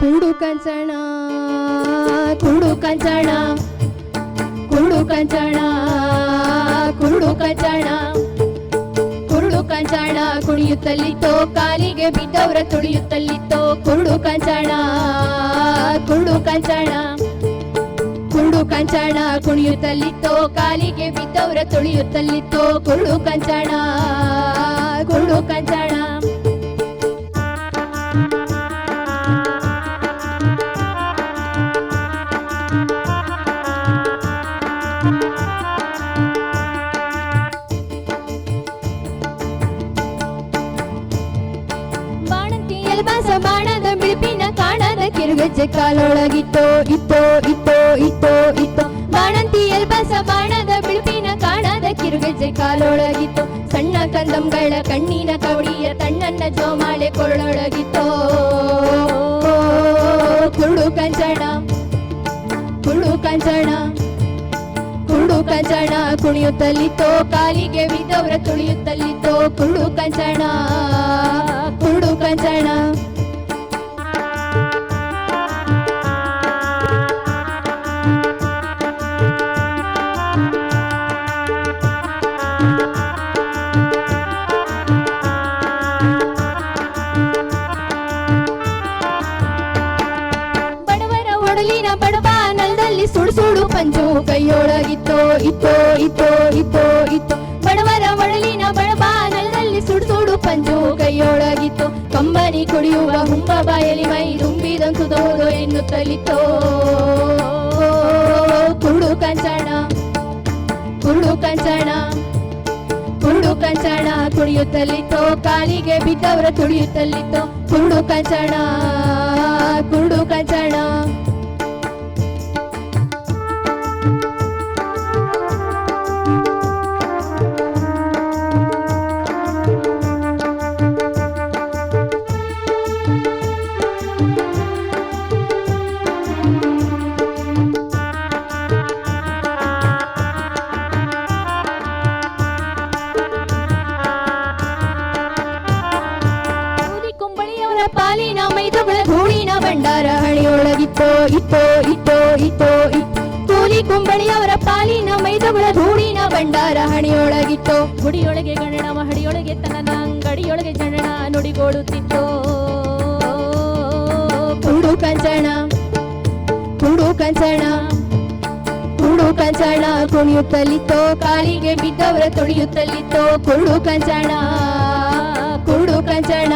ಕುಡು ಕಂಚಣ ಕುಡು ಕಂಚಣ ಕುಡು ಕಂಚಣ ಕುರುಡು ಕಂಚಣ ಕುರುಡು ಕಂಚಣ ಕುಣಿಯುತ್ತಲಿತ್ತೋ ಕಾಲಿಗೆ ಬಿದ್ದವರ ತುಳಿಯುತ್ತಲಿತ್ತೋ ಕುರುಡು ಕಂಚಣ ಕುರುಡು ಕಂಚಣ ಕುರುಡು ಕಂಚಣ ಕುಣಿಯುತ್ತಲಿತ್ತೋ ಕಾಲಿಗೆ ಬಿದ್ದವರ ತುಳಿಯುತ್ತಲಿತ್ತೋ ಕುರುಡು ಕಂಚಣ ಕುರುಡು ಕಂಚಣ ಬಾಣದ ಬಿಳುಪಿನ ಕಾಣದ ಕಿರುಗೆಜ್ಜೆ ಕಾಲೊಳಗಿತ್ತೋ ಇತ್ತೋ ಇತ್ತೋ ಇತ್ತೋ ಇತ್ತೋ ಬಾಣಂತಿ ಎಲ್ಬಸ ಬಾಣದ ಬಿಳುಪಿನ ಕಾಣದ ಕಿರುಗೆಜ್ಜೆ ಕಾಲೊಳಗಿತ್ತು ಸಣ್ಣ ಕಂದಂಗಳ ಕಣ್ಣಿನ ಕವಡಿಯ ತಣ್ಣನ್ನ ಜೋಮಾಳೆ ಕೊರಳೊಳಗಿತ್ತೋ ಕುರುಡು ಕಂಚಣ ಕುರುಡು ಕಂಚಣ ಕುರುಡು ಕಂಚಣ ಕುಣಿಯುತ್ತಲಿತ್ತೋ ಕಾಲಿಗೆ ಬಿದ್ದವರ ತುಳಿಯುತ್ತಲಿತ್ತೋ ಕುರುಡು ಕಂಚಣ ಕುರುಡು ಕಂಚಣ ಒಡಲಿನ ಬಡವ ನಲದಲ್ಲಿ ಸುಡು ಸುಡು ಪಂಜು ಕೈಯೊಳಗಿತ್ತೋ ಇತ್ತೋ ಇತ್ತೋ ಇತ್ತೋ ಇತ್ತೋ ಬಡವರ ಒಡಲಿನ ಬಡವ ನಲದಲ್ಲಿ ಸುಡು ಸುಡು ಪಂಜು ಕೈಯೊಳಗಿತ್ತು ಕಂಬನಿ ಕುಡಿಯುವ ಹುಂಬ ಬಾಯಲಿ ಮೈ ತುಂಬಿದಂತುದೋದೋ ಎನ್ನುತ್ತಲಿತ್ತೋ ಕುರುಡು ಕಂಚಣ ಕುರುಡು ಕಂಚಣ ಕುರುಡು ಕಂಚಣ ಕುಣಿಯುತ್ತಲಿತ್ತೋ ಕಾಲಿಗೆ ಬಿದ್ದವರ ತುಳಿಯುತ್ತಲಿತ್ತೋ ಕುರುಡು ಕಂಚಣ ಕುರುಡು ಕಂಚಣ ಪಾಲಿನ ಮೈದುಗಳ ಧೂಳಿನ ಭಂಡಾರ ಹಣಿಯೊಳಗಿತ್ತೋ ಇತ್ತೋ ಇತ್ತೋ ಇತ್ತೋ ಕೂಲಿ ಕುಂಬಳಿಯವರ ಪಾಲಿನ ಮೈದುಗಳ ಧೂಳಿನ ಭಂಡಾರ ಹಣಿಯೊಳಗಿತ್ತೋ ಗುಡಿಯೊಳಗೆ ಗಣನ ಹಡಿಯೊಳಗೆ ತನ್ನ ಅಂಗಡಿಯೊಳಗೆ ಜನನ ನುಡಿಗೋಡುತ್ತಿತ್ತೋ ಕುರುಡು ಕಂಚಣ ಕುರುಡು ಕಂಚಣ ಕುರುಡು ಕಂಚಣ ಕುಣಿಯುತ್ತಲಿತ್ತೋ ಕಾಲಿಗೆ ಬಿದ್ದವರ ತೊಳೆಯುತ್ತಲಿತ್ತೋ ಕುರುಡು ಕಂಚಣ ಕುರುಡು ಕಂಚಣ